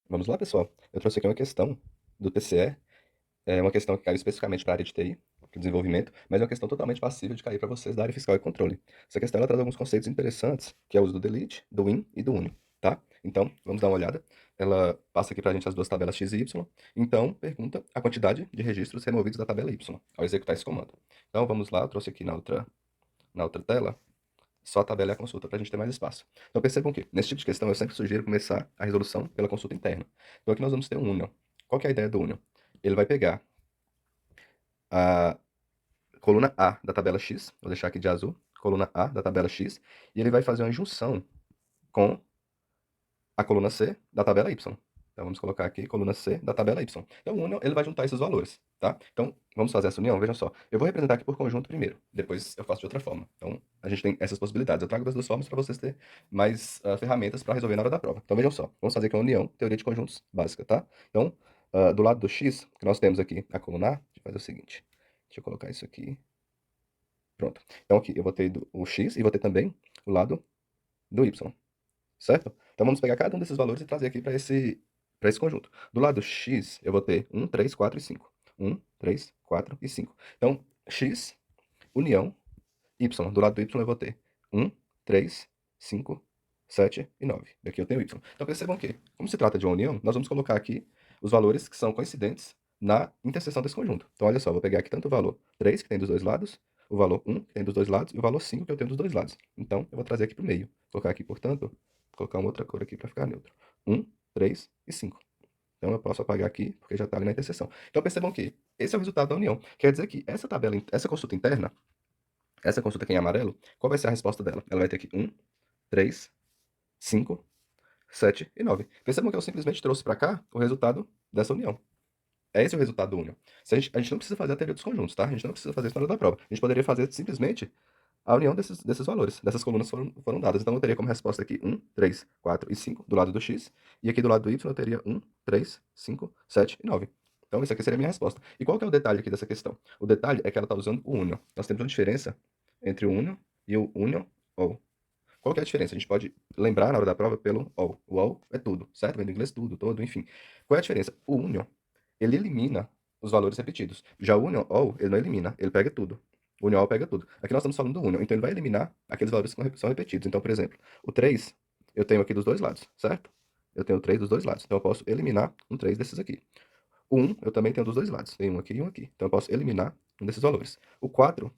Vamos lá, pessoal. Eu trouxe aqui uma questão do TCE, é uma questão que caiu especificamente para a área de TI, para o desenvolvimento, mas é uma questão totalmente passível de cair para vocês da área fiscal e controle. Essa questão ela traz alguns conceitos interessantes, que é o uso do delete, do win e do union, tá? Então, vamos dar uma olhada. Ela passa aqui para a gente as duas tabelas x e y. Então, pergunta a quantidade de registros removidos da tabela y ao executar esse comando. Então, vamos lá, eu trouxe aqui na outra tela só a tabela e a consulta para a gente ter mais espaço. Então percebam que, nesse tipo de questão, eu sempre sugiro começar a resolução pela consulta interna. Então aqui nós vamos ter um union. Qual que é a ideia do union? Ele vai pegar a coluna A da tabela X, vou deixar aqui de azul, coluna A da tabela X, e ele vai fazer uma junção com a coluna C da tabela Y. Então vamos colocar aqui coluna C da tabela Y. Então o union ele vai juntar esses valores, tá? Então vamos fazer essa união, vejam só. Eu vou representar aqui por conjunto primeiro, depois eu faço de outra forma. Então a gente tem essas possibilidades. Eu trago das duas formas para vocês terem mais ferramentas para resolver na hora da prova. Então vejam só, vamos fazer aqui uma união, teoria de conjuntos básica, tá? Então do lado do X, que nós temos aqui a coluna A, deixa eu fazer o seguinte. Deixa eu colocar isso aqui. Pronto. Então aqui eu vou ter o X e vou ter também o lado do Y. Certo? Então vamos pegar cada um desses valores e trazer aqui para esse conjunto. Do lado x, eu vou ter 1, 3, 4 e 5. 1, 3, 4 e 5. Então, x, união, y. Do lado do y, eu vou ter 1, 3, 5, 7 e 9. Daqui eu tenho y. Então percebam que, como se trata de uma união, nós vamos colocar aqui os valores que são coincidentes na interseção desse conjunto. Então, olha só, eu vou pegar aqui tanto o valor 3, que tem dos dois lados, o valor 1, que tem dos dois lados, e o valor 5, que eu tenho dos dois lados. Então, eu vou trazer aqui para o meio. Vou colocar aqui, portanto, colocar uma outra cor aqui para ficar neutro. 1, 3 e 5. Então eu posso apagar aqui, porque já está ali na interseção. Então percebam que esse é o resultado da união. Quer dizer que essa tabela, essa consulta interna, essa consulta aqui em amarelo, qual vai ser a resposta dela? Ela vai ter aqui 1, 3, 5, 7 e 9. Percebam que eu simplesmente trouxe para cá o resultado dessa união. É esse o resultado da união. A gente não precisa fazer a teoria dos conjuntos, tá? A gente não precisa fazer isso na hora da prova. A gente poderia fazer simplesmente a união desses valores, dessas colunas foram dadas. Então eu teria como resposta aqui 1, 3, 4 e 5 do lado do x, e aqui do lado do y eu teria 1, 3, 5, 7 e 9. Então essa aqui seria a minha resposta. E qual que é o detalhe aqui dessa questão? O detalhe é que ela está usando o union. Nós temos uma diferença entre o union e o union ou. Qual que é a diferença? A gente pode lembrar na hora da prova pelo all. O all é tudo, certo? Vem do inglês tudo, todo, enfim. Qual é a diferença? O union, ele elimina os valores repetidos. Já o union all, ele não elimina, ele pega tudo. O union all pega tudo. Aqui nós estamos falando do union, então ele vai eliminar aqueles valores que são repetidos. Então, por exemplo, o 3 eu tenho aqui dos dois lados, certo? Eu tenho 3 dos dois lados, então eu posso eliminar um 3 desses aqui. O 1 eu também tenho dos dois lados, tem um aqui e um aqui. Então eu posso eliminar um desses valores. O 4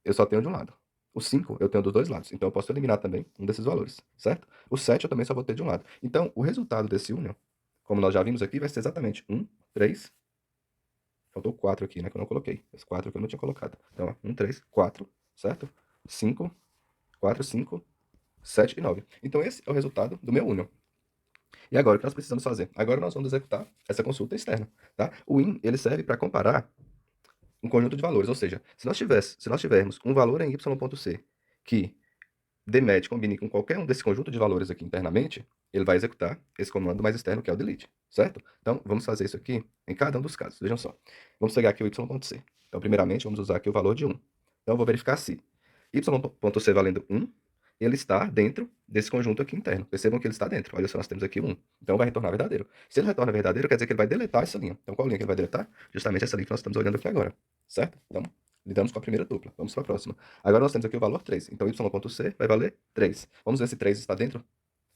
eu só tenho de um lado. O 5 eu tenho dos dois lados, então eu posso eliminar também um desses valores, certo? O 7 eu também só vou ter de um lado. Então, o resultado desse union, como nós já vimos aqui, vai ser exatamente 1, 3, faltou 4 aqui, né, que eu não coloquei. Esse 4 que eu não tinha colocado. Então, ó, 1, 3, 4, certo? 5, 4, 5, 7 e 9. Então, esse é o resultado do meu union. E agora, o que nós precisamos fazer? Agora nós vamos executar essa consulta externa, tá? O in, ele serve para comparar um conjunto de valores, ou seja, se nós tivermos um valor em y.c que DMET combine com qualquer um desse conjunto de valores aqui internamente, ele vai executar esse comando mais externo que é o delete, certo? Então, vamos fazer isso aqui em cada um dos casos. Vejam só. Vamos pegar aqui o y.c. Então, primeiramente, vamos usar aqui o valor de 1. Então, eu vou verificar se y.c valendo 1, ele está dentro desse conjunto aqui interno. Percebam que ele está dentro. Olha só, nós temos aqui 1. Então, vai retornar verdadeiro. Se ele retorna verdadeiro, quer dizer que ele vai deletar essa linha. Então, qual linha que ele vai deletar? Justamente essa linha que nós estamos olhando aqui agora, certo? Então, lidamos com a primeira dupla. Vamos para a próxima. Agora nós temos aqui o valor 3. Então, y.c vai valer 3. Vamos ver se 3 está dentro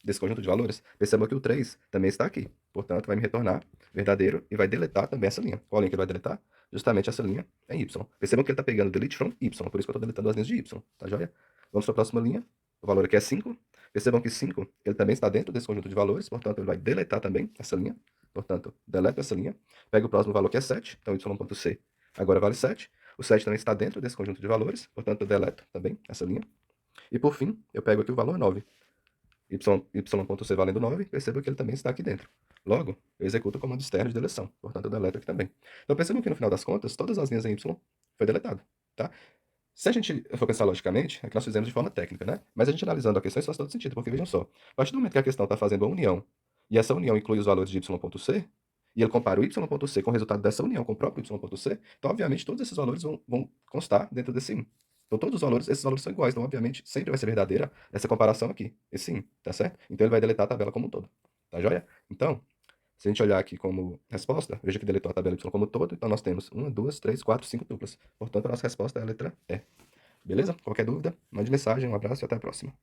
desse conjunto de valores. Perceba que o 3 também está aqui. Portanto, vai me retornar verdadeiro e vai deletar também essa linha. Qual linha que ele vai deletar? Justamente essa linha em y. Percebam que ele está pegando delete from y, por isso que eu estou deletando as linhas de y. Tá joia? Vamos para a próxima linha. O valor aqui é 5. Percebam que 5 ele também está dentro desse conjunto de valores, portanto, ele vai deletar também essa linha. Portanto, deleta essa linha. Pega o próximo valor que é 7. Então, y.c agora vale 7. O 7 também está dentro desse conjunto de valores, portanto, eu deleto também essa linha. E por fim, eu pego aqui o valor 9. y.c valendo 9, perceba que ele também está aqui dentro. Logo, eu executo o comando externo de deleção, portanto eu deleto aqui também. Então percebam que no final das contas, todas as linhas em y foi deletado, tá? Se a gente for pensar logicamente, é que nós fizemos de forma técnica, né? Mas a gente analisando a questão, isso faz todo sentido, porque vejam só, a partir do momento que a questão está fazendo a união, e essa união inclui os valores de y.c, e ele compara o y.c com o resultado dessa união com o próprio y.c, então obviamente todos esses valores vão constar dentro desse 1. Então todos os valores, esses valores são iguais, então obviamente sempre vai ser verdadeira essa comparação aqui, esse sim, tá certo? Então ele vai deletar a tabela como um todo, tá joia? Então, Se a gente olhar aqui como resposta, veja que deletou a tabela Y como todo, então nós temos 1, 2, 3, 4, 5 duplas. Portanto, a nossa resposta é a letra E. Beleza? Qualquer dúvida, mande mensagem, um abraço e até a próxima.